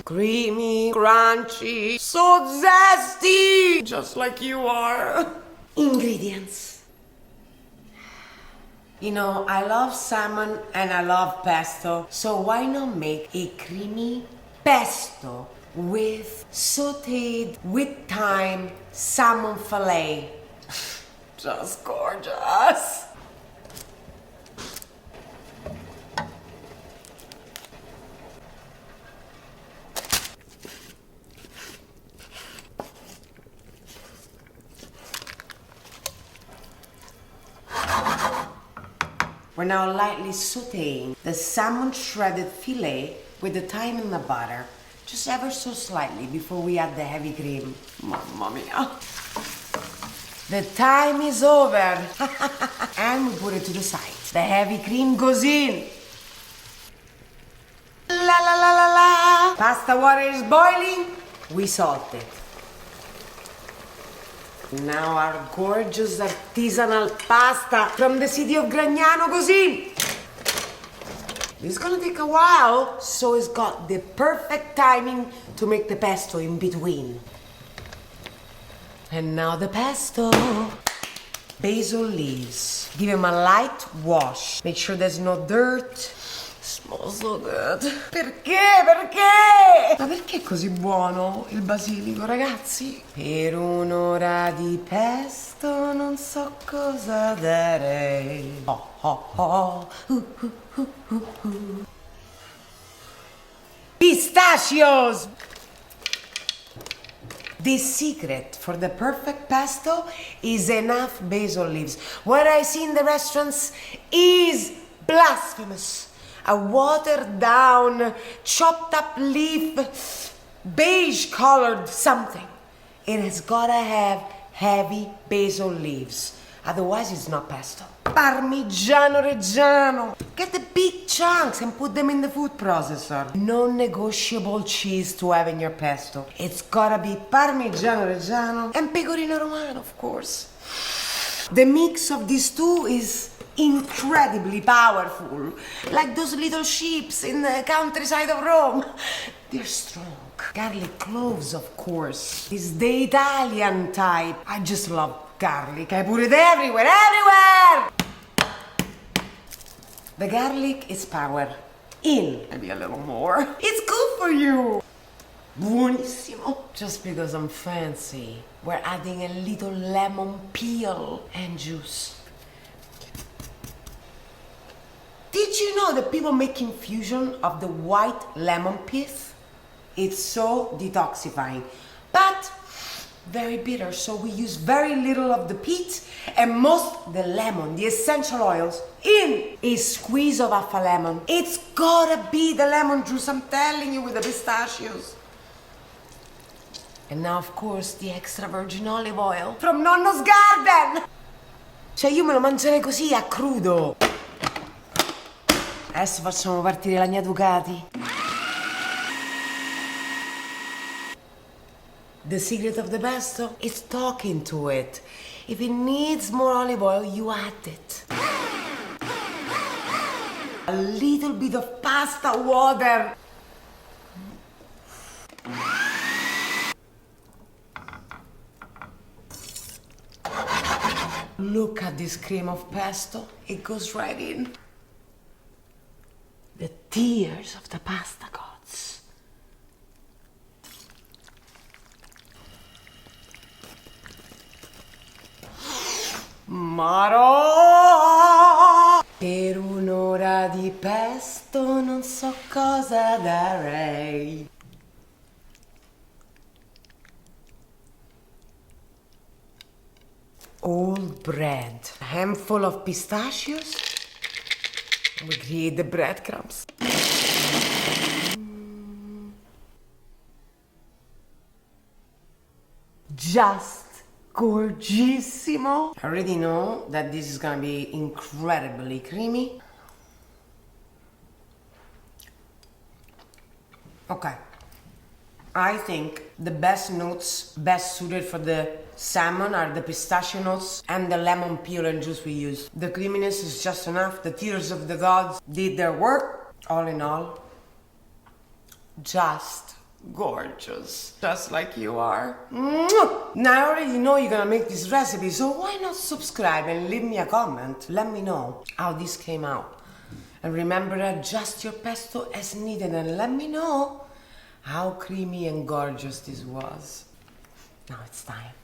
Creamy, crunchy, so zesty, just like you are. Ingredients. You know, I love salmon and I love pesto, so why not make a creamy pesto with sauteed with thyme salmon fillet? Just gorgeous. We're now lightly sauteing the salmon shredded fillet with the thyme and the butter, just ever so slightly before we add the heavy cream. Mamma mia. The time is over. And we put it to the side. The heavy cream goes in. La la la la la. Pasta water is boiling. We salt it. Now our gorgeous artisanal pasta from the city of Gragnano goes in. It's gonna take a while, so it's got the perfect timing to make the pesto in between. And now the pesto. Basil leaves. Give him a light wash. Make sure there's no dirt. Smells so good. Perché? Perché? Ma perché è così buono il basilico, ragazzi? Per un'ora di pesto non so cosa darei. Oh, oh, oh. Pistachios! The secret for the perfect pesto is enough basil leaves. What I see in the restaurants is blasphemous. A watered down, chopped up leaf, beige colored something. It has gotta have heavy basil leaves. Otherwise it's not pesto. Parmigiano Reggiano. Get the big chunks and put them in the food processor. Non-negotiable cheese to have in your pesto. It's gotta be Parmigiano Reggiano and Pecorino Romano, of course. The mix of these two is incredibly powerful, like those little sheeps in the countryside of Rome. They're strong. Garlic cloves, of course. It's the Italian type. I just love garlic. I put it everywhere, everywhere! The garlic is power. In. Maybe a little more. It's good for you. Buonissimo. Just because I'm fancy, we're adding a little lemon peel and juice. Did you know that people make infusion of the white lemon pith? It's so detoxifying, but very bitter, so we use very little of the pith and most the lemon, the essential oils, in a squeeze of half a lemon. It's gotta be the lemon juice, I'm telling you, with the pistachios. And now, of course, the extra virgin olive oil from Nonno's garden! Cioè, io me lo mangerei così, a crudo. Adesso facciamo partire la mia Ducati. The secret of the pesto is talking to it. If it needs more olive oil, you add it. A little bit of pasta water. Look at this cream of pesto. It goes right in. The tears of the pasta gods. Maro! Per un'ora di pesto non so cosa darei. Old bread. A handful of pistachios. We create the breadcrumbs. Just gorgeissimo. I already know that this is gonna be incredibly creamy. Okay. I think the best notes, best suited for the salmon are the pistachio notes and the lemon peel and juice we use. The creaminess is just enough. The tears of the gods did their work. All in all, just gorgeous. Just like you are. Mwah! Now I already know you're gonna make this recipe, so why not subscribe and leave me a comment? Let me know how this came out. And remember, adjust your pesto as needed and let me know how creamy and gorgeous this was. Now it's time.